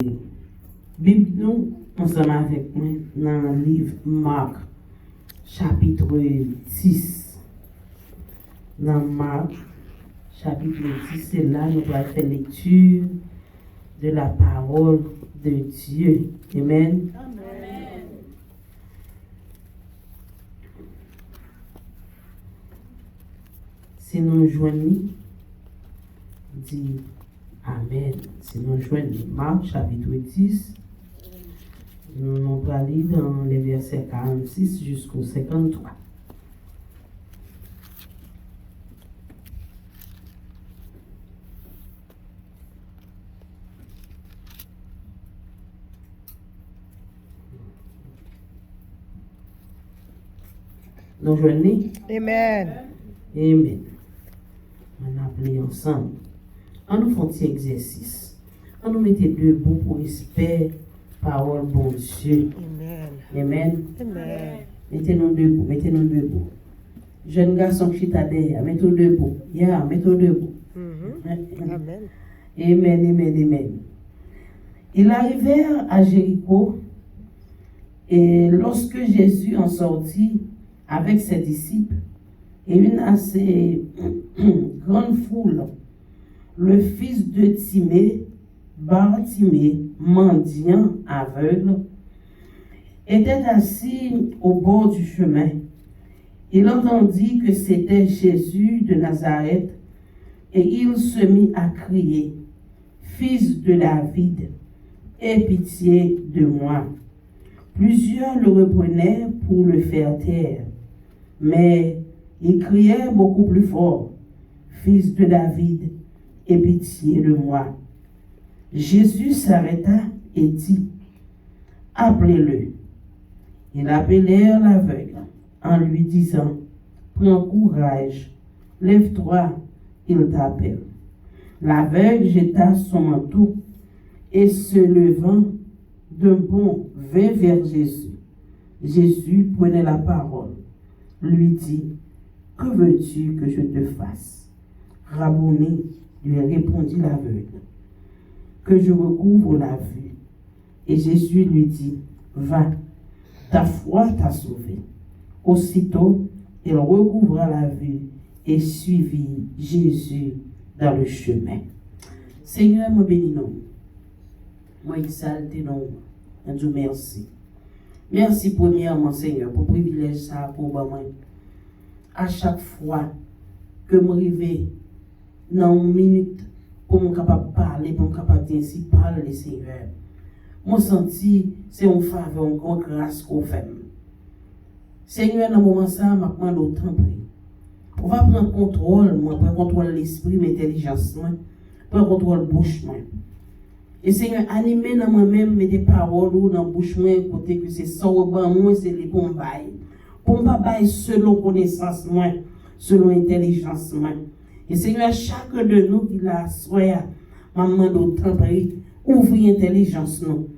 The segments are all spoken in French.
Bible nous, ensemble avec moi, dans le livre Marc, chapitre 10. Dans Marc, chapitre 10, c'est là nous allons faire lecture de la parole de Dieu. Amen. Amen. Si nous joignons, dit Amen. Si nous joignons Marc, chapitre 10, nous allons lire dans les versets 46 jusqu'au 53. Nous joignons? Amen. Amen. On appelle ensemble. On nous fait un petit exercice. On nous mette debout pour espérer parole bon Dieu. Amen. Amen. Amen. Mettez-nous debout, mettez-nous debout. Jeune garçon qui t'a derrière, mettez-nous debout. Mettez-nous debout. Amen. Amen, amen, amen. Ils arrivèrent à Jéricho et lorsque Jésus en sortit avec ses disciples et une assez grande foule, le fils de Timée, Bartimée, mendiant aveugle, était assis au bord du chemin. Il entendit que c'était Jésus de Nazareth et il se mit à crier, « Fils de David, aie pitié de moi. » Plusieurs le reprenaient pour le faire taire, mais il criait beaucoup plus fort, « Fils de David, aie pitié de moi. » Jésus s'arrêta et dit, « Appelez-le. » Ils appelèrent l'aveugle en lui disant, « Prends courage, lève-toi, il t'appelle. » L'aveugle jeta son manteau et se levant d'un bond vint vers Jésus. Jésus prenait la parole, lui dit, « Que veux-tu que je te fasse? » Rabboni, lui répondit l'aveugle, « Que je recouvre la vue. » Et Jésus lui dit, « Va, ta foi t'a sauvé. » Aussitôt, il recouvra la vue et suivit Jésus dans le chemin. Seigneur, moi bénis nous. Moi exalte nous. Je dis merci. Merci premièrement, Seigneur, pour le privilège ça pour moi. À chaque fois que je arrive dans une minute pour me capable parler, pour me capable ainsi parler, Seigneur. Mon senti, c'est une faveur, une grande grâce qu'on fait. Seigneur, dans ce moment ça, je demande autant de on va prendre contrôle, moi, prendre contrôle de l'esprit, l'intelligence, prendre contrôle de la bouche. Et Seigneur, animer dans moi-même, mettre des paroles ou dans la bouche, côté que c'est ça, moi, c'est les bons bails. Pour ne pas bailler selon connaissance, selon intelligence. Et Seigneur, chacun de nous qui l'a soya, maman d'autant ouvrir l'intelligence, nous.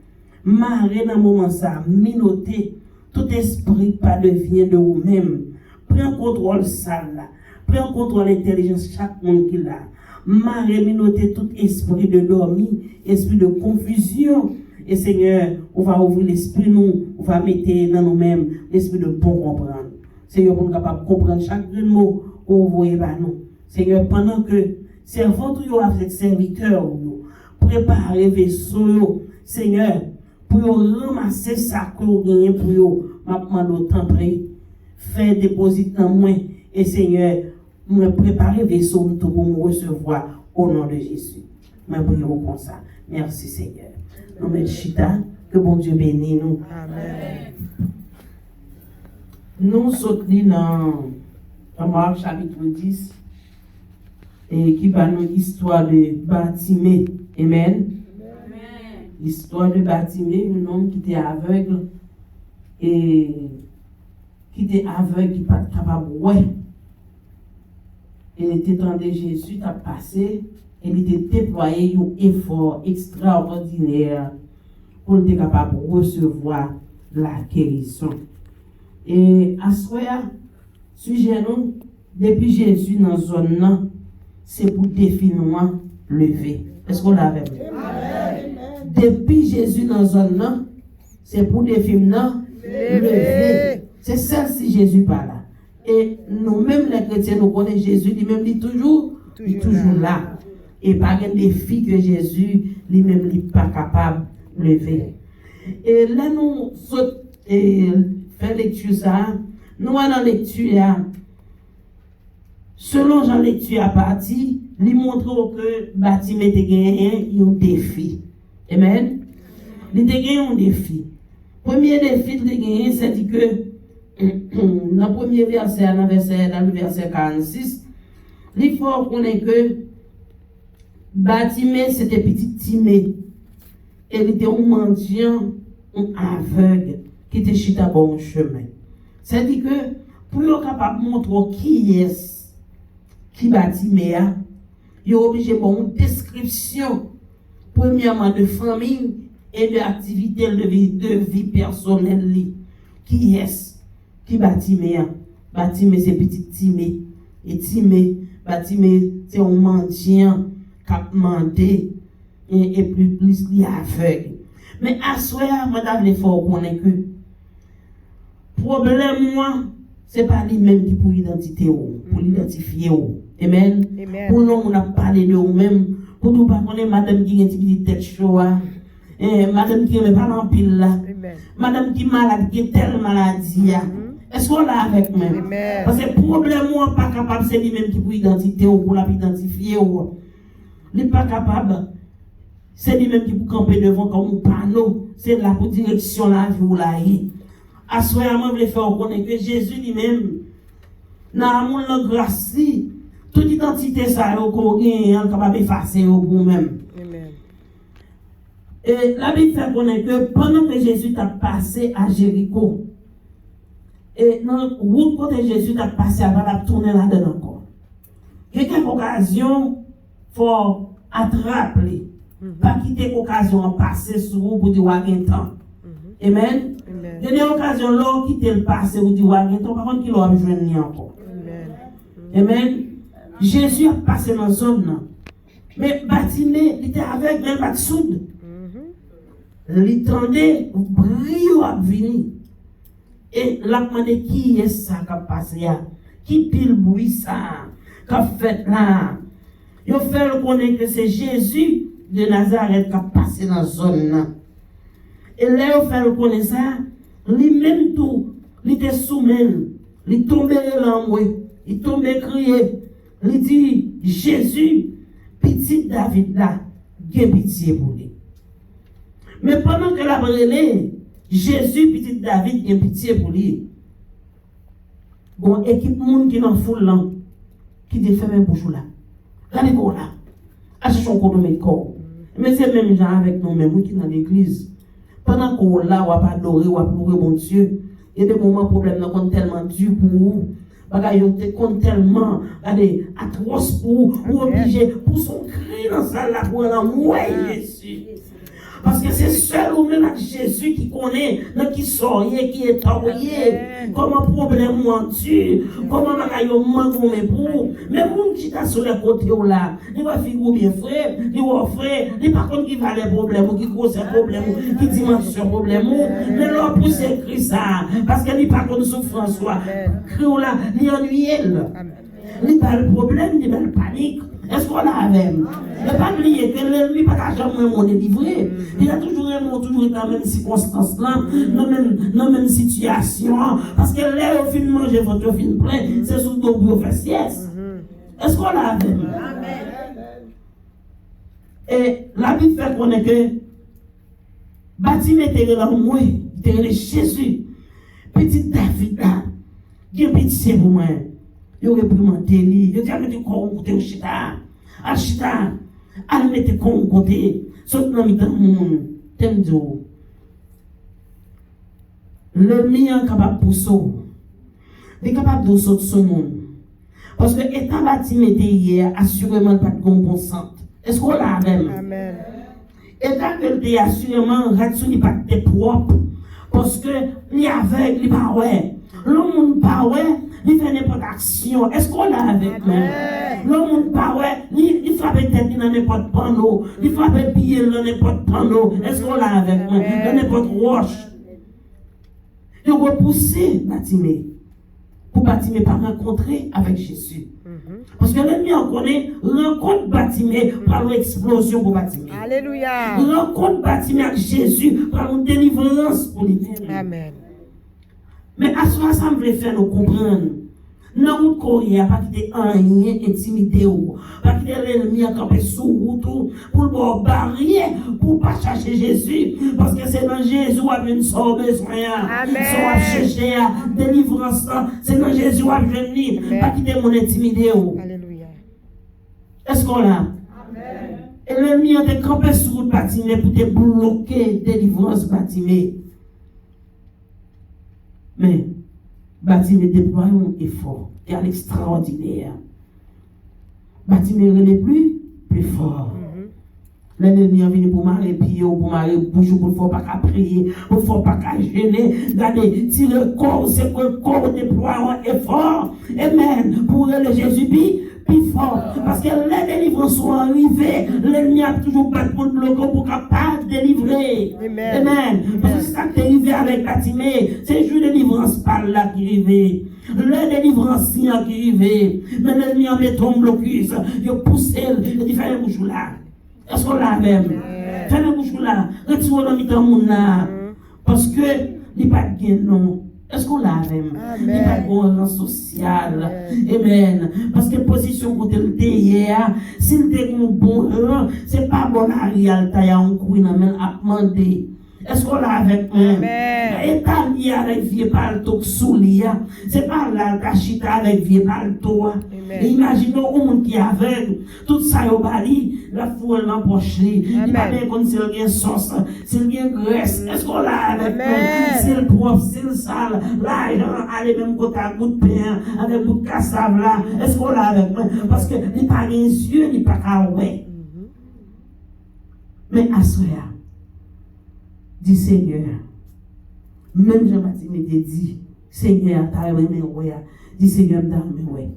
Marrer dans le moment ça, minoter tout esprit pas devient de vous-même. Prends contrôle ça là. Prends contrôle l'intelligence chaque monde qui l'a. Marrer, minoter tout esprit de dormir, esprit de confusion. Et Seigneur, on va ouvrir l'esprit nous, on va mettre dans nous-mêmes l'esprit de bon comprendre. Seigneur, pour nous capable de comprendre chaque mot qu'on voit par nous. Seigneur, pendant que servante ou avec serviteur, préparez vaisseau, Seigneur, pour ramasser ça que vous gagnez pour vous, maintenant d'autant près, faire déposer dans moi, et Seigneur, me préparer vaisseau pour me recevoir au nom de Jésus. Je prie comme ça. Merci Seigneur. Nous mettons chita, que bon Dieu bénisse nous. Amen. Nous sommes dans Marc chapitre 10 et qui va nous l'histoire de Bartimée. Amen. L'histoire de Bartimée, un homme qui était aveugle et qui était aveugle, qui n'était pas capable de voir. Il était en Jésus, il a passé, il était déployé un effort extraordinaire pour être capable de recevoir la guérison. Et à ce moment-là, sujet nous, depuis Jésus dans la zone, c'est pour définir lever. Est-ce qu'on l'avait vu? depuis Jésus dans la zone, c'est pour des films lever. C'est celle-ci Jésus par là. Et nous-mêmes, les chrétiens, nous connaissons Jésus, lui-même, il est toujours là. Et pas un défi que Jésus, lui-même, n'est pas capable de lever. Et là, nous faisons lecture ça. Nous allons dans lecture. Selon Jean lecture à partie, il montre que Baptiste a gagné un défi. Amen. Il a gagné un défi. Premier défi qu'il a gagné, c'est que dans le premier verset, dans le verset 46, il faut connaître que Baptiste c'était petit timé. Et il était un mendiant, un aveugle qui était chita bon chemin. C'est-à-dire que pour être capable de montrer qui est qui Baptiste a, il est obligé de faire une description, premièrement, de famille et de activité de vie personnelle. Qui est qui Baptiste a? Baptiste c'est petit timé. Et timé, Baptiste c'est un mendiant qui a demandé et plus il est aveugle. Mais à soi, madame, il faut qu'on ait que problème, moi, c'est pas lui-même qui pour identité, pour l'identifier. Amen. Pour nous, on a parlé de nous-mêmes. Pour nous, pas connaître madame qui a une petite tête chaude, madame qui n'est pas en pile là, madame qui est malade, qui a telle maladie. Est-ce qu'on l'a avec moi? Parce que le problème, moi, pas capable, c'est lui-même qui pour identité ou pour l'identifier. Il n'est pas capable. C'est lui-même qui peut camper devant comme un panneau. C'est là pour direction la vie ou la vie. À ce moment, je veux faire connaître que Jésus lui-même, dans l'amour de la grâce, toute identité, ça, qu'on est capable d'effacer pour vous-même. Et la Bible fait connaître que pendant que Jésus a passé à Jéricho, et dans la route côté Jésus a passé avant de tourner là-dedans encore. Quelques occasions, il faut attraper. Pas quitter l'occasion de passer sur vous pour dire qu'il y a un temps. Amen. Il y a des occasions là quitter le passé pour dire qu'il y a un temps. Par contre, il a besoin encore. Amen. Jésus a passé dans la zone. Mais Baptiste, il était avec le Batsoud. Il tendait, brio à venir. Et la demandé qui est ça qui a passé là? Qui pile bruit ça? Qui a fait là? Il a fait reconnaître que c'est Jésus de Nazareth qui a passé dans la zone. Et là, il a fait reconnaître ça. Lui-même tout, il était soumis. Il tombait là, il tombait crier. Il dit, Jésus, petit David là, il a pitié pour lui. Mais pendant que la brûlé, Jésus, petit David, il a pitié pour lui. Bon, équipe monde qui dans foule là, qui te fait même bouche là. Regardez quoi là. Achetez son corps de mes corps. Mais c'est même gens avec nous-mêmes qui dans l'église. Pendant qu'on là, on va pas adorer, on va pleurer, mon Dieu. Il y a des moments problèmes qui sont tellement durs pour vous. Ils sont tellement atroces pour vous, obligés pour son cri dans ça là pour l'amour Jésus. Parce que c'est seul ou même Jésus qui connaît, qui sort, qui est envoyé, comment problème moi tu, comment bagaille manque mon époux, mais mon qui t'a sur les côtés là, il va figurer bien frère, il va frère, il par contre qui va les problèmes, qui cause les problèmes, qui dimension problème, mais là pour s'écrire ça, parce qu'il pas contre souffrance, cri là, il ennuie, il pas le problème, il pas le panique. Est-ce qu'on a avec? Ne pas oublier que l'ennemi n'a pas jamais délivré. Il a toujours été dans la même circonstance là, dans la même situation. Parce que là, au fin de manger votre fin plein, c'est sous ton gros sieste. Est-ce qu'on a avec? Et la Bible fait connaître que Baptiste était là, moi, il était Jésus. Petit David là, il a pitié pour moi. Il a réprimandé, il a dit, allez mettre quoi côté au chita. À chita, allez mettre quoi côté. Sauf dans le monde, t'aimes dire. Le mien est capable de sauver. Il est capable de sauver ce monde. Parce que étant bâti était hier, assurément pas de bon sens. Est-ce qu'on l'a même? Amen. Étant que le assurément, ratio n'est pas propre. Parce que, il est aveugle, il n'est pas ouais. Le monde pas ouais. il fait n'importe action. Est-ce qu'on l'a avec nous? Le monde pas ouais, il frappe tête dans n'importe panneau, il frappe pied dans n'importe panneau. Est-ce qu'on l'a avec nous? Dans n'importe roche. Il repoussé Batimé. Pour Batimé pas rencontrer avec Jésus. Parce que l'ennemi en connaît, rencontre Batimé par l'explosion pour Batimé. Alléluia. Rencontre Batimé avec Jésus par une délivrance pour lui-même. Amen. Mais à ce moment, ça me fait faire nous comprendre. Dans route Corée, pas quitter rien intimidé ou pas quitter l'ennemi à camper sous route pour le barrière pour pas chercher Jésus parce que c'est dans Jésus où a une son besoin soit chercher délivrance c'est dans Jésus où a venir pas quitter mon intimidé ou. Alléluia. Est-ce qu'on l'a? Et l'ennemi a été campé sous route bâtiment pour te bloquer délivrance bâtiment. Mais Batimé déploie un effort qui est extraordinaire. Batimé n'est plus fort. L'ennemi est venu pour marrer pied, pour marrer bouche, pour ne pas prier, pour ne pas gêner. Regardez, si le corps, c'est que le corps déploie un effort, amen, pour le Jésus plus fort. Parce que les délivrances sont arrivées, l'ennemi a toujours battu pour le bloquer pour capable de délivrer. Amen. Parce que c'est ça qui est arrivé avec Batimé. C'est juste délivrance par là qui est arrivé. Le délivrance qui est arrivé. Mais l'ennemi a mis ton blocus. Il a poussé, il a dit fais un bouchou là. Est-ce qu'on l'a même? Fais un bouchou là. Retire dans le monde là. Parce que il n'y a pas de gain non. Est-ce qu'on l'a même? Il n'y a pas de bon rang social. Amen. Parce que position côté le hier, s'il était un bon rang, c'est pas bon à réalité, on couille dans même à demander. Est-ce qu'on l'a avec moi? État lié avec vieux palto soulia. C'est pas là cachita avec vieux palto. Imaginons un monde qui est aveugle, tout ça au bali, la foule l'empoché. Il pas bien comme s'il y a sauce, s'il y a graisse. Est-ce qu'on l'a avec moi? C'est le propre, c'est le sale. Là, allez même côté à bout de pain, avec bout de cassave là. Est-ce qu'on l'a avec moi? Parce que il pas les yeux, il pas qu'à ouais. Mais à ce moment, dit Seigneur, même Jean-Baptiste m'a dit, Seigneur, t'as aimé ouais. Dit Seigneur, t'as aimé ouais.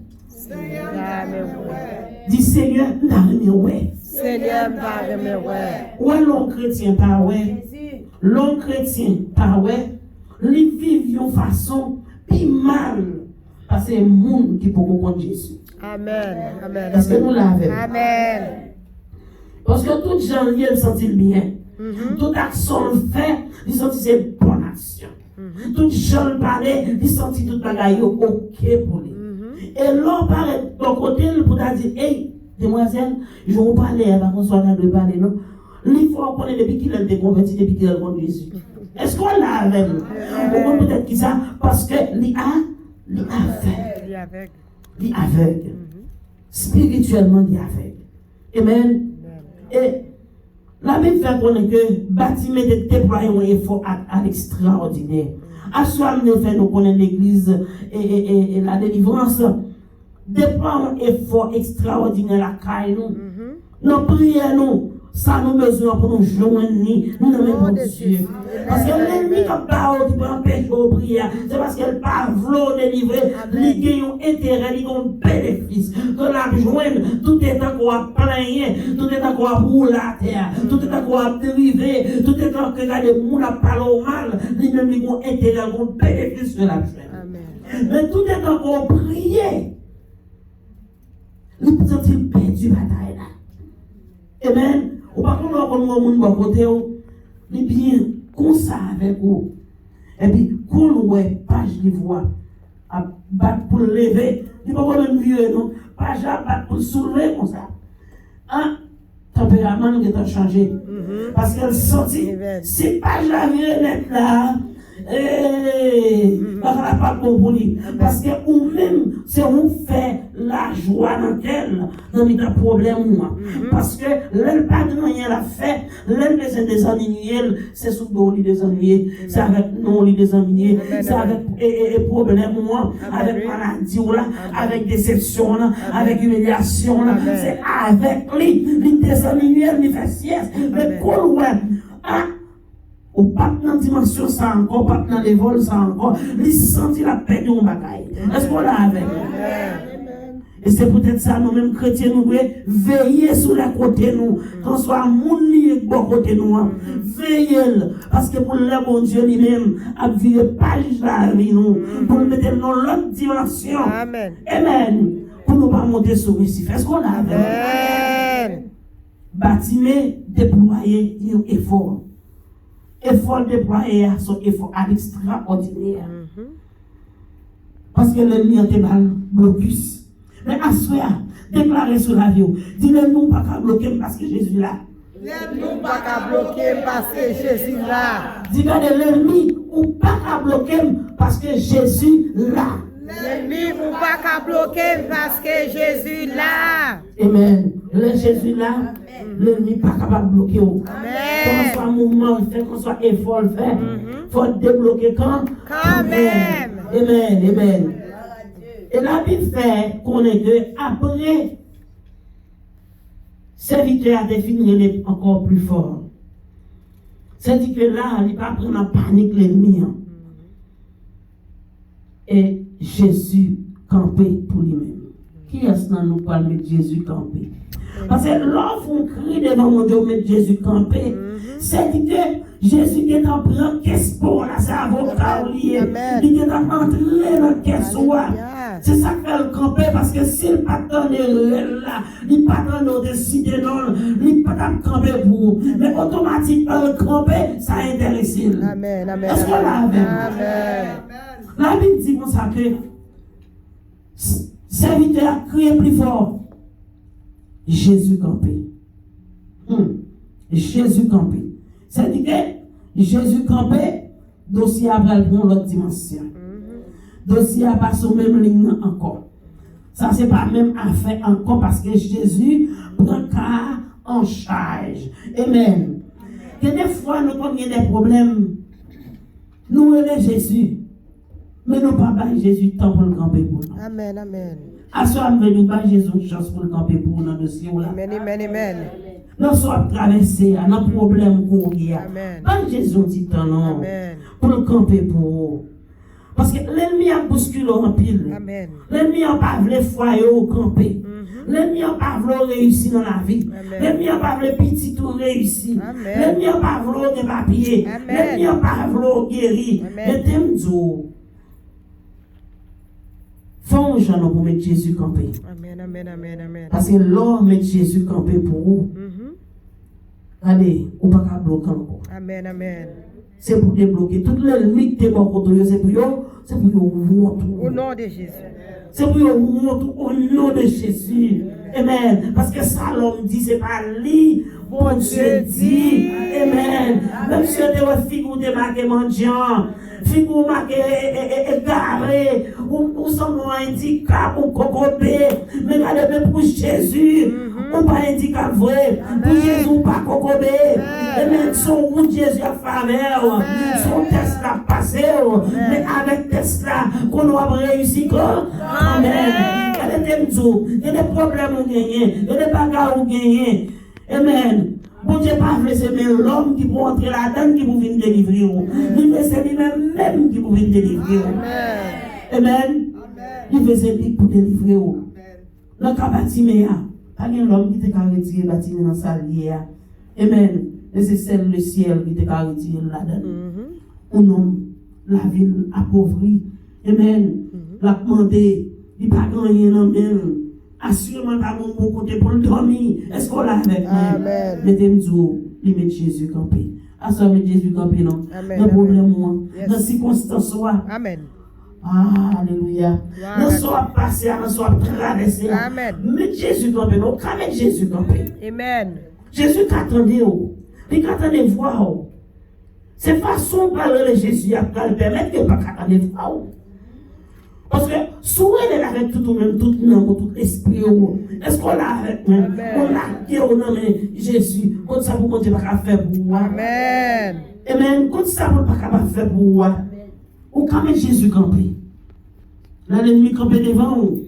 Dit Seigneur, t'as aimé ouais. Seigneur, t'as aimé ouais. Ouais, l'homme chrétien pas ouais. L'homme chrétien pas ouais. Lui vivent d'une façon plus mal. Parce que c'est le monde qui peut comprendre Jésus. Amen. Amen. Est-ce que nous l'avons? Amen. Parce que tout gens ils sentent bien. Toute action fait, ils sentent c'est bonne action. Tout gens parler, ils sentent tout bagaille ok pour lui. Et l'on paraît de ton côté pour dire hey demoiselle, je vais vous parler avant qu'on soit là de parler non. Il faut connaître depuis qu'il a été converti, depuis qu'il a connu Jésus. Est-ce qu'on l'a avec nous? Ou peut-être qui ça parce que il aveugle. Spirituellement il aveugle. Amen. Et la même fait qu'on est que Batimé de déployer un effort à l'extraordinaire. À soi, nous fait nous connaître l'église et la délivrance. Déploie un effort extraordinaire à caille nous. Nos prières nous. Ça nous besoin pour nous joindre, nous n'aimons pas Dieu. Parce que l'ennemi comme parole qui peut empêcher aux prières, c'est parce qu'elle pas voulu délivrer, il gagne un intérêt, il gagne un bénéfice. Que la joindre, tout est encore plein, tout est encore rouler à terre, tout est encore dérivé, tout est encore que les gens parlent au mal, lui-même il gagne un intérêt, il gagne un bénéfice de la joindre. Mais tout est encore prié. Il peut être perdu bataille là. Amen. Ou par contre, on va mon côté, les bien, comme ça avec vous. Et puis, quand on page de voix, à battre pour lever, il n'y a pas de vieux, non? Page à battre pour soulever comme ça. Hein? Tempérament qui a changé. Parce qu'elle sortit, c'est page à vieux là. Pas pour lui. Parce que ou même, c'est on fait la joie dans elle, dans les problèmes. Parce que l'elle pas de rien la fait, l'elle besoin des ennuis, c'est sous nos des ennuis, c'est avec nous des ennuis, c'est avec problèmes, avec maladie, avec déception, avec humiliation, c'est avec lui, des ennuis, les fait sieste, mais quoi, Ou pas dans la dimension ça encore, pas dans les vols ça encore, il sentit la paix de mon bagaille. Est-ce qu'on l'a avec? Et c'est peut-être ça, nous-mêmes chrétiens, nous devons veiller sur les côtés nous. Quand soit mon lié bon côté nous, veiller. Parce que pour le bon Dieu lui-même, a viré page la vie nous, pour nous mettre dans l'autre dimension. Amen. Amen. Pour nous pas monter sur ici. Est-ce qu'on l'a avec? Amen. Bâtiment déployer un effort. Effort déployé, son effort à l'extraordinaire. Parce que l'ennemi a été mal blocus. Mais à soi, déclarer sur la vie, dis-le-nous pas qu'à bloquer parce que Jésus est là. Nous pas qu'à bloquer parce que Jésus là. Dis-le l'ennemi ou pas qu'à bloquer parce que Jésus est là. L'ennemi ou pas qu'à bloquer parce que Jésus là. Amen. Le Jésus là, l'ennemi pas capable de bloquer. Amen. Qu'on soit mouvement fait, qu'on soit effort fait, faut débloquer quand? Quand même. Amen. Amen. Et la Bible fait qu'on est que après, serviteur a défini encore plus fort. C'est-à-dire que là, il ne va pas prendre en panique l'ennemi. Et Jésus campé pour lui-même. Qui est-ce que nous parlons de Jésus campé? Parce que lorsqu'on crie devant mon Dieu, mettre Jésus campé, c'est-à-dire que Jésus est en train qu'est-ce pour la sa avocat lié. Il est en train dans qu'est-ce c'est ça qui fait le camper parce que s'il pas dans là, il pas dans nos décider non, il pas dans camper pour. Mais automatiquement le camper, ça intéresse. Amen. Amen. Est-ce qu'on l'a avec? Amen. La Bible dit comme ça que serviteur crie plus fort. Jésus campé. Jésus campé. C'est-à-dire que Jésus campé, dossier après pour l'autre dimension. Dossier à pas sur même ligne encore. Ça c'est pas même affaire encore parce que Jésus prend cas en charge. Amen. Que des fois nous connaissons des problèmes. Nous aimons Jésus. Mais nous pas bailler Jésus temps pour le camper pour nous. Amen. Amen. À ce moment nous pas Jésus une chance pour le camper pour nous dans le dossier là. Amen. Amen. Amen. Nous sommes traversés à nos problèmes qu'on a. Amen. Pas Jésus dit tant non. Amen. Pour le camper pour vous. Parce que l'ennemi a bousculé en pile. Amen. L'ennemi n'a pas voulu foyer au camper. L'ennemi n'a pas voulu réussir dans la vie. L'ennemi n'a pas voulu petit tout réussir. L'ennemi n'a pas voulu des papiers. L'ennemi n'a pas voulu guérir. Mais t'aimes Dieu. Faut que nous pour mettre Jésus camper. Amen. Amen. Amen. Amen. Parce que l'homme met Jésus camper pour vous. Allez, ou pas qu'à bloquer encore. Amen. Amen. C'est pour débloquer. Toute l'ennemi qui est mort contre eux, c'est pour vous. Au nom de Jésus. C'est pour vous au nom de Jésus. Amen. Parce que ça, l'homme dit, c'est pas lui. Bon Dieu dit. Amen. Même si on a figure de marqué mendiant, figure marqué égaré, ou son nom handicap, ou cocobé, mais regardez pour Jésus. Ou pas handicap vrai. Pour Jésus, ou pas cocobé. Amen. Son route Jésus a faveur. Son test a passé. Mais avec test là, qu'on doit réussir. Amen. Il y a des problèmes ou gagner. Il y a des bagarres ou gagner. Amen. Bon Dieu pas laisser l'homme qui peut entrer là-dedans qui peut venir délivrer. Il veut c'est lui-même qui peut venir délivrer. Amen. Il veut c'est lui pour délivrer. Dans le cas bâtiment, pas l'homme qui te retiré bâtiment dans sa liée. Amen. Et c'est celle le ciel qui te retiré là-dedans. Ou non, la ville appauvrie. Amen. La demandé, il n'y a pas gagné dans même. Assurément pas mon bon côté pour le dormir. Est-ce qu'on l'a avec moi? Mettez-moi, il met Jésus campé. Assurément, met Jésus campé, non? Dans le problème, moi. Dans les circonstances, Amen. Alléluia. Nous sommes passés, nous sommes traversés. Amen. Mettez Jésus campé, non? Qu'à mettre Jésus campé. Amen. Jésus qu'attendez, il qu'attendez voir. C'est façon de parler de Jésus, il le permettre que pas qu'attendez voir. Parce que souvent, elle est avec tout même, tout nom, tout esprit. Est-ce qu'on l'a avec nous? On l'a dit au nom de Jésus. Quand ça vous ne pas faire pour moi. Amen. Amen. Quand ça vous ne pas faire pour moi. Ou quand même Jésus campé. L'ennemi campé devant vous.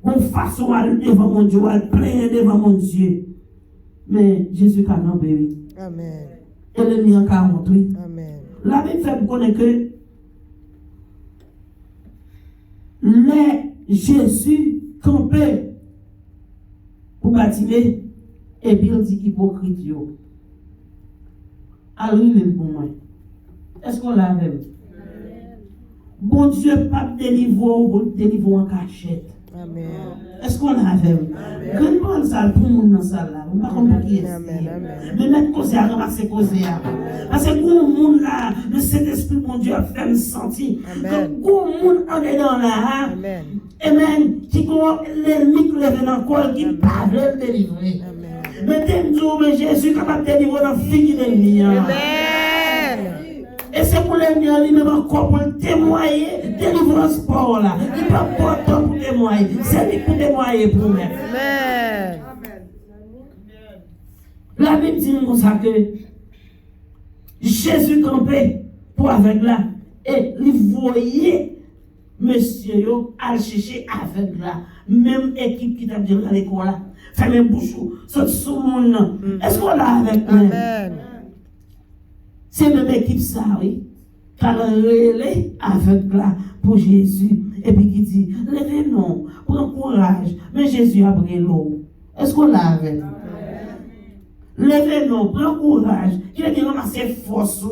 On façon à devant mon Dieu, à plein devant mon Dieu. Mais Jésus a campé. Amen. Et l'ennemi en 40, oui. Amen. La Bible fait connaître que les Jésus campait pour bâtir et puis il dit hypocrite. Alors il est pour moi. Est-ce qu'on l'a avec? Bon Dieu, pas délivrer en cachette. Amen. Est-ce qu'on l'a avec? Quand on parle ça pour nous dans ça là, on ne va pas comprendre qui est. Mais mettre cause à ramasser cause à. Parce que pour le monde là, le Saint-Esprit, mon Dieu, a fait me sentir. Que pour le monde en dedans là, amen, qui l'ennemi qui lève dans le corps, qui parle de délivrer. Mais t'aimes Jésus est capable de délivrer dans le fille de l'ennemi. Amen. Et c'est pour l'ennemi lui-même encore pour témoigner délivrance pour là. Il ne peut pas temps pour témoigner. C'est lui pour témoigner pour nous. Amen. La Bible dit comme ça que Jésus campait pour avec là. Et il voyait monsieur à chercher avec là. Même équipe qui t'a dit à l'école là. Fermez bouche. Saute sous mon nom. Est-ce qu'on l'a avec nous? Amen. C'est même équipe ça, oui. Qui a relé avec là pour Jésus. Et puis qui dit, levez-nous, prends courage. Mais Jésus a pris l'eau. Est-ce qu'on l'a avec? Levez-nous, prends courage. Il a dit, ramassez force.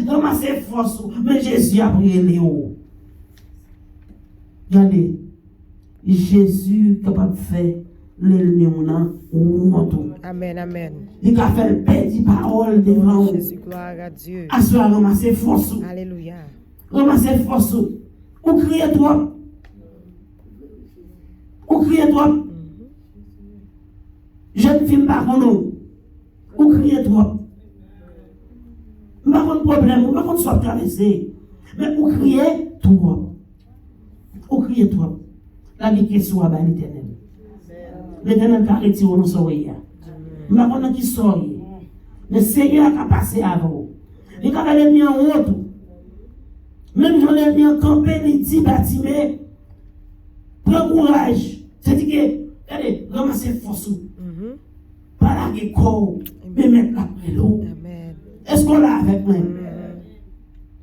Ramassez force. Mais Jésus a pris l'eau. Regardez, Jésus est capable de faire l'ennemi ou manteau. Amen, amen. Il a fait le petit parole devant vous. Jésus, gloire à Dieu. Assoir, ramasser force. Alléluia. Ramasser force. Ou crier toi. Ou crier toi. Jeune fille, pas contre nous. Ou crier toi. Pas contre problème, pas contre soit traversé. Mais ou crier toi. Ou crier toi. La question à l'éternel. L'éternel a retiré nos oreilles. Je ne sais pas qui sort. Le Seigneur a passé avant vous. Il a mis en route. Même j'en ai mis en campé, il dit bâtiment. Prends courage. C'est-à-dire que, allez, ramassez force. Pas la corps, mais mettre après l'eau. Est-ce qu'on l'a avec moi?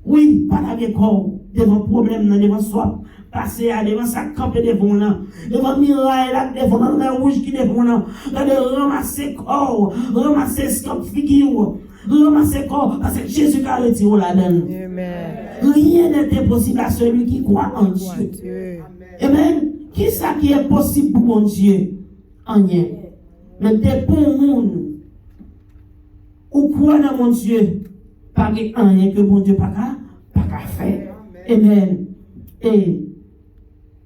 Oui, pas la corps, devant problème, devant soi. Passer à devant ça camper devant là, devant miraille là, devant la rouge qui devant là, de ramasser corps, ramasser scamp figure, ramasser corps, parce que Jésus a retiré là-dedans. Rien n'est impossible à celui qui croit en Dieu. Amen. Qui ça qui est possible pour mon Dieu? Rien. Mais des bons monde, ou croit dans mon Dieu, pas rien que mon Dieu pas qu'à faire. Amen. Et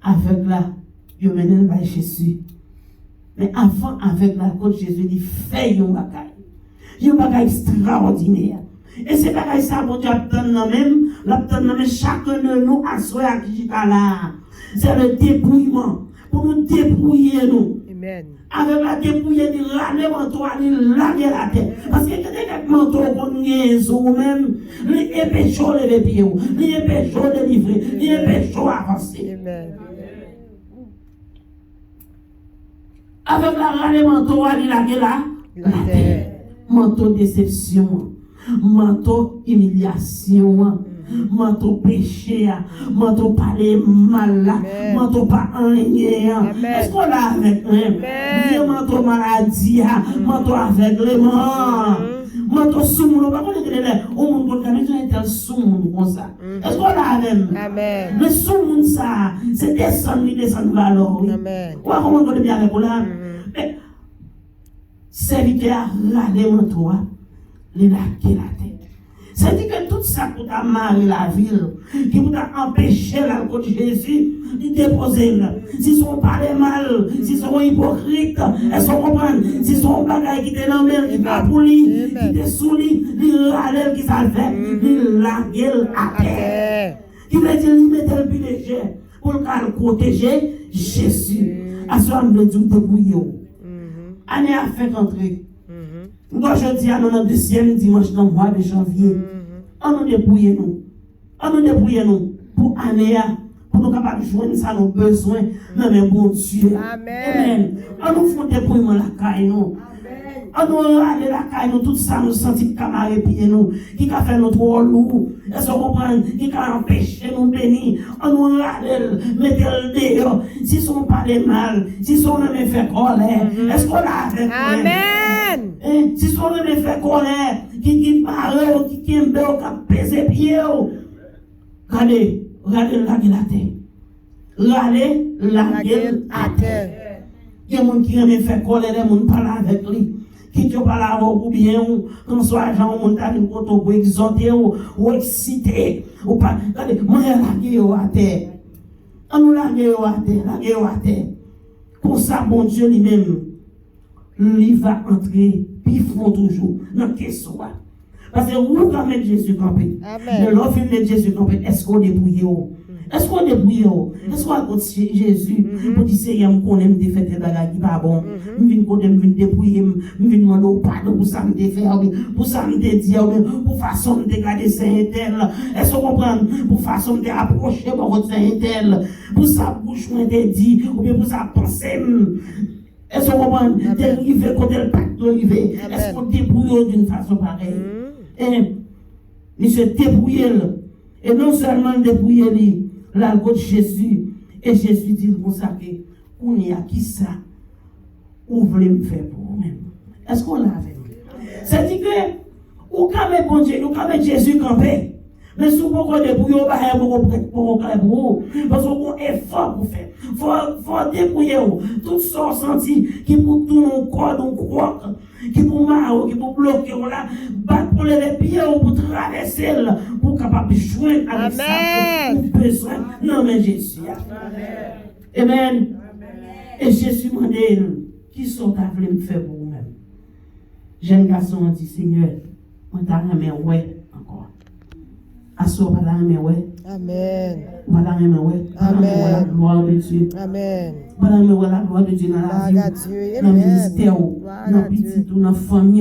avec là, il mène vers Jésus. Mais avant, avec la côte Jésus dit, fais un bagage. Un bagage extraordinaire. Et c'est bagage ça, mon Dieu, l'attend chacun de nous à soi à qui là. C'est le dépouillement. Pour nous dépouiller nous. Amen. Avec la dépouiller, il râler manteau, il laguer la tête. Parce que quelques manteaux qu'on niaise ou même, il est pécho les pieds, il est pécho de livrer, il est pécho avancer. Amen. Avec la râle manteau, il laguer la tête. Manteau déception, manteau humiliation. Manteau péché, manteau parler mal, manteau pas rien. Est-ce qu'on l'a avec nous? Manteau maladie, manteau aveuglement, manteau sous-monde. On va connaître au monde qui est sous-monde comme ça. Est-ce qu'on l'a avec nous? Le sous-monde, ça, c'est descendre valeur. Comment on connaît bien avec vous là? Serviteur, regardez manteau, il a la tête. C'est-à-dire que tout ça pour t'amarrer la ville, qui pour t'empêcher la côte de Jésus, de déposer là. S'ils sont parlés mal, s'ils sont hypocrites, elles sont comprendre. S'ils sont bagailles qui étaient dans mer, qui pas pour lui, qui étaient sous lui, ils râlent qui ça fait, ils larguent à terre. Qui veut dire, ils mettent le but léger pour le protéger Jésus. À ce moment, je dis, débrouillez. Année à faire entrer. Moi, je dis à notre deuxième dimanche dans le mois de janvier, on nous débrouille nous. On nous débrouille nous pour année, pour nous capables de joindre ça nos besoins. Non, mais bon Dieu. Amen. On nous fait débrouillement la caille nous. On nous râle la caille, nous tout ça, nous sentis camarades pieds nous, qui a fait notre rôle lourd. Est-ce qu'on comprend? Qui a empêché nous bénir. On nous râle, mettez-le dehors. Si son parle mal, si son même fait colère, est-ce qu'on a avec Amen. Si son même fait colère, qui parle, qui aime bien, qui pèse pied. Regardez la gueule. Regardez la gueule à terre. Il y a des gens qui aiment faire colère, des gens qui parlent avec lui. Qui te parlent avec ou bien, quand soit gens, on t'a dit pour exhorter ou exciter. Ou pas. Regardez, moi, la gueule à terre. On nous la gueule à terre. Pour ça, bon Dieu lui-même, lui va entrer, puis ils font toujours, dans quel soit. Parce que vous, quand mettre Jésus campé, mais l'offre de Jésus campé, est-ce qu'on débrouille? Est-ce qu'on débrouille? Est-ce qu'on a Jésus pour dire Seigneur, je connais me faire des bagages qui pas bon. Je viens côté me débrouiller, je viens demander pardon pour ça me faire, pour ça me dire, pour façon de garder Saint-Tel. Est-ce qu'on comprend? Pour façon de approcher votre Saint-Tel, pour ça bouche moi dit ou bien pour ça penser. Est-ce qu'on comprend? D'arriver côté le pacte d'arriver. Est-ce qu'on débrouille d'une façon pareille? Il se débrouille. Et non seulement débrouiller la côte Jésus. Et Jésus dit pour ça que on y a qui ça? Vous voulez me faire pour vous-même? Est-ce qu'on l'a avec vous? C'est-à-dire que, ou quand même bon Dieu, ou quand même Jésus campé. Mais si vous pouvez débrouiller, vous pouvez pour vous. Parce qu'on est fort pour faire. Faut débrouiller. Tout ça senti qui pour tout nos corps, nos crocs, qui pour marrer, qui pour bloquer, là, battre pour les pieds, pour traverser, pour capable de joindre avec ça, pour besoin. Non, mais Jésus. Amen. Et Jésus m'a dit, qui sont à voulu me faire pour vous-même? Jeune garçon a dit, Seigneur, moi t'as ramé ouais encore. Assois pas ramé ouais. Amen. Voilà ramé ouais. Amen. La gloire de Dieu. Amen. Voilà ramé ouais la gloire de Dieu dans la vie. Dans le ministère, dans le petit, dans la famille.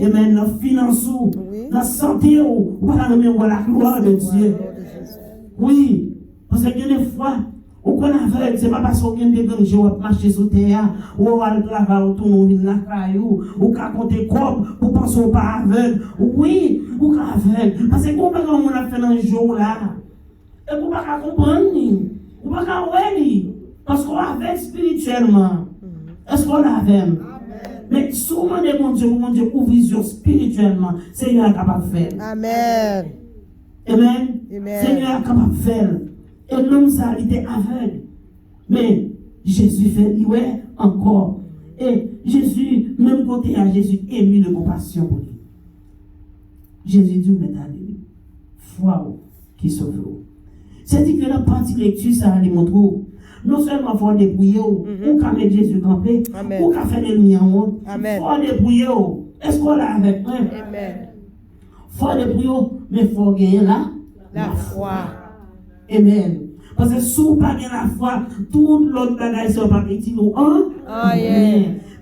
Amen. Dans la finance, dans la santé. Voilà ramé ouais la gloire de Dieu. Oui. Parce que des fois, ou qu'on a fait, c'est pas parce qu'on a des grands jours à marcher sur terre, ou on va le travail autour de la caillou, ou qu'on compte corps, pour penser au pas aveugle. Oui, ou qu'on aveugle. Parce que comment on a fait dans le jour là, et qu'on va comprendre, ou pas qu'on parce qu'on a fait spirituellement. Est-ce qu'on a fait? Mais souvent, mon Dieu, ou vision spirituellement, Seigneur est capable de faire. Amen. Amen. Seigneur est capable de faire. Et l'homme, ça, il était aveugle. Mais Jésus fait, ouais, encore. Et Jésus, même côté à Jésus, ému de compassion pour lui. Jésus dit, mais allez, foi qui sauve. C'est-à-dire que la partie lecture, ça allait montrer. Non seulement il faut débrouiller, ou quand mettre Jésus campé, ou quand faire des lumières en haut. Il faut débrouiller. Est-ce qu'on l'a avec moi? Il faut débrouiller, mais il faut gagner la foi. Amen. Parce que si vous n'avez pas la foi, toute l'autre bagaille ne pas petit ou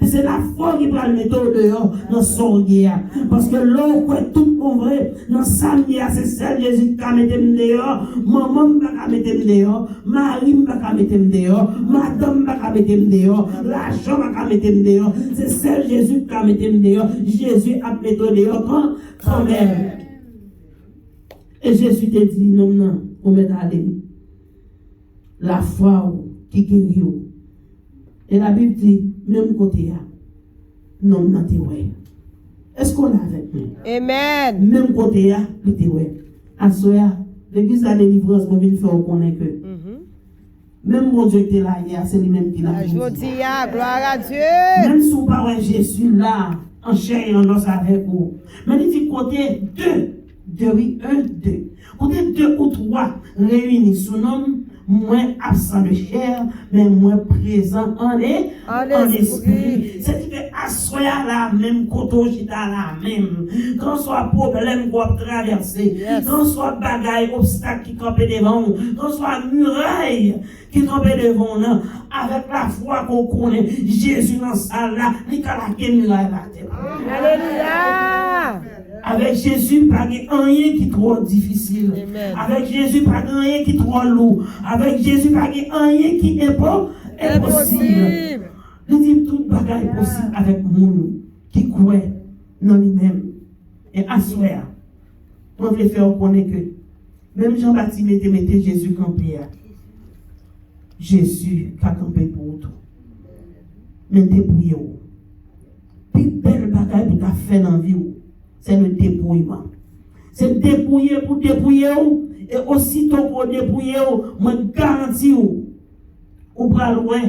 c'est la foi qui va le mettre dehors dans son guerre. Parce que l'eau, tout pour vrai, dans sa guerre, c'est celle Jésus qui a mis dehors, maman ne va pas mettre dehors, Marie ne va pas mettre dehors, madame ne va pas mettre dehors, l'argent ne va pas mettre dehors. C'est celle Jésus qui a mis dehors. Jésus a mis dehors quand même. Et Jésus te dit, non, on met à l'église. La foi qui guérit. Et la Bible dit, même côté, non, non, t'es ouais. Est-ce qu'on l'a avec nous? Amen. Même côté, il était ouais. À soya, l'église de la délivrance, on vient faire reconnaître que même mon Dieu qui est là hier, c'est lui-même qui l'a fait. Gloire à Dieu. Même si vous parlez Jésus là, en chair et en os avec vous. Mais il dit côté 2, oui, 1, 2. Côté 2 ou 3 réunis sous nom, moins absent de chair, mais moins présent en esprit. C'est-à-dire que assoya la même, koto jita la même. Quand soit problème qu'on traverser, quand soit bagaille, obstacle qui campe devant, quand soit muraille qui campe devant, avec la foi qu'on connaît, Jésus dans sa là, il a la muraille la tête. Alléluia. Avec Jésus, pas rien qui est trop difficile. Amen. Avec Jésus, pas rien qui est trop lourd. Avec Jésus, pas rien qui est impossible. Il dit tout bagaille possible avec nous qui croit dans lui-même. Et à soi, on veut faire connaître que même Jean-Baptiste mettait Jésus campé. Jésus qui a campé pour tout. Mais débrouillez-vous. Plus belle bagaille pour ta faire dans la vie, c'est le débrouillement. C'est débrouiller pour débrouiller. Et aussitôt qu'on débrouille, moi garantis ou pas loin,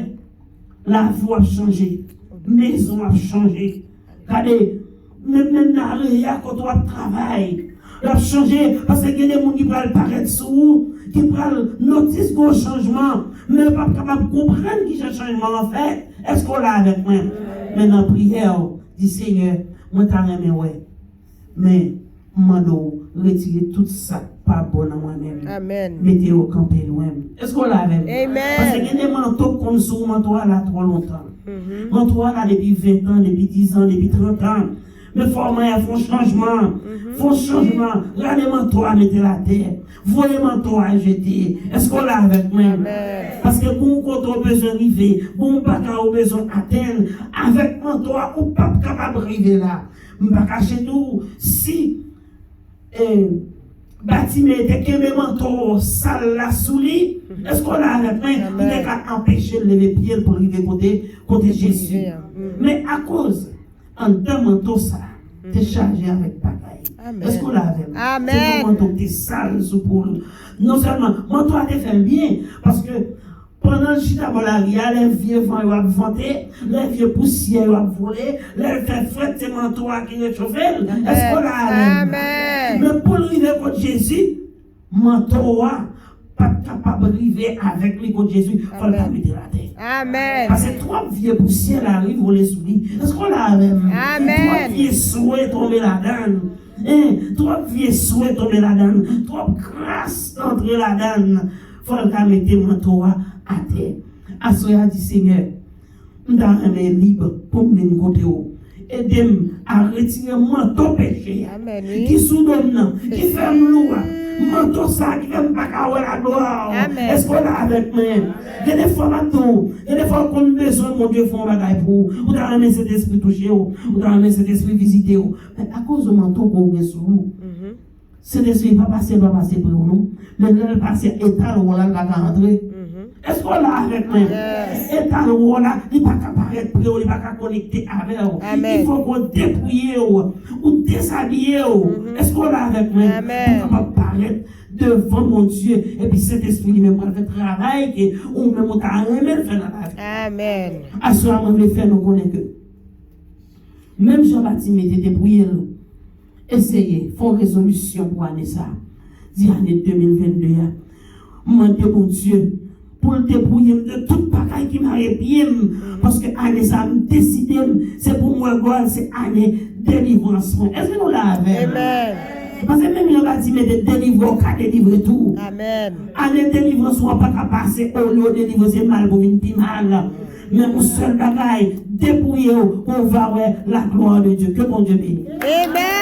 la vie a changé, maison a changé. Regardez, même dans l'arrière, quand on travaille, a changé parce qu'il y a des gens qui peuvent paraître sous vous, qui peuvent notice qu'on changement, mais pas capable de comprendre qui ce changement en fait. Est-ce qu'on l'a avec moi? Mais dans la prière, dit Seigneur, moi t'en aime, ouais. Mais, moi, retirer tout ça pas bon à moi-même. Amen. Mettez au campé loin. Est-ce qu'on l'a avec? Amen. Parce qu'il y a des manteaux comme sous manteau là trop longtemps. Manteau là depuis 20 ans, depuis 10 ans, depuis 30 ans. Mais former, il faut changement. Faut changement. Là, les manteaux à mettre la terre. Vous les manteaux à jeter. Est-ce qu'on l'a avec moi? Parce que vous, quand on a besoin d'arriver, vous, pas besoin d'atteindre, avec manteau, vous pas capable d'arriver là. Vous ne pas cacher tout. Si, bâtiment était que mes manteaux sale la sous lui, est-ce qu'on a avec moi? Il n'est qu'à empêcher de lever pied pour arriver côté Jésus. Mais à cause, en deux manteaux ça, t'es chargé avec bagaille. Est-ce qu'on l'a avec moi? Amen. C'est un manteau qui est sale sous pour non seulement, manteau a été fait bien, parce que pendant le chita malaria, les vieux vents ont vanté, les vieux poussières ont volé, les vieux fêtes de manteaux qui sont chauffés. Est-ce qu'on l'a avec moi? Mais pour arriver contre Jésus, manteau pas capable d'arriver avec lui contre Jésus, il faut le mettre la terre. Amen. Parce que trois vieux poussières arrivent, on les sourit. Est-ce qu'on l'a avec moi? Trois vieux souhaits tomber là-dedans. Trois vieux souhaits tomber là-dedans. Trois grâces entrer là-dedans. Il faut le mettre manteau à terre. À ce moment dit Seigneur, je suis libre pour me côté. Aidez-moi à retirer manteau péché. Qui sous-donne, qui fait lourd. Manteau ça qui fait pas qu'à la gloire. Est-ce qu'on a avec moi? Il y a des fois maintenant, il y a des fois qu'on a besoin, mon Dieu, font bagaille pour vous dans le cet esprit touché, vous dans le cet esprit visité. Mais à cause du manteau qu'on a sur vous, cet esprit pas passer pour nous. Mais là, il passe état où là, il va rentrer. Est-ce qu'on a avec moi? État où là, il va apparaître près, il va connecter avec vous. Il faut qu'on dépouille ou déshabille. Est-ce qu'on a avec moi? Pour apparaître devant mon Dieu. Et puis cet esprit lui-même va faire travail ou même on t'a aimé le faire dans la vie. Amen. À ce moment, on faire nous connaître que même Jean-Baptiste était débrouillé. Essayez, font résolution pour l'année ça. Dit année 2022. Demandez mon Dieu pour le débrouiller de toute bagaille qui m'a bien. Parce que l'année ça me décide, c'est pour moi, c'est année délivrance. Est-ce que nous l'avons? Amen. Parce que même Jean-Baptiste mais de délivrer, on peut délivrer tout. Amen. Année délivrance, on ne peut pas passer au lieu de délivrer, c'est mal pour une petite mal. Mais pour seul bagaille, débrouiller, on va voir la gloire de Dieu. Que bon Dieu bénisse. Amen.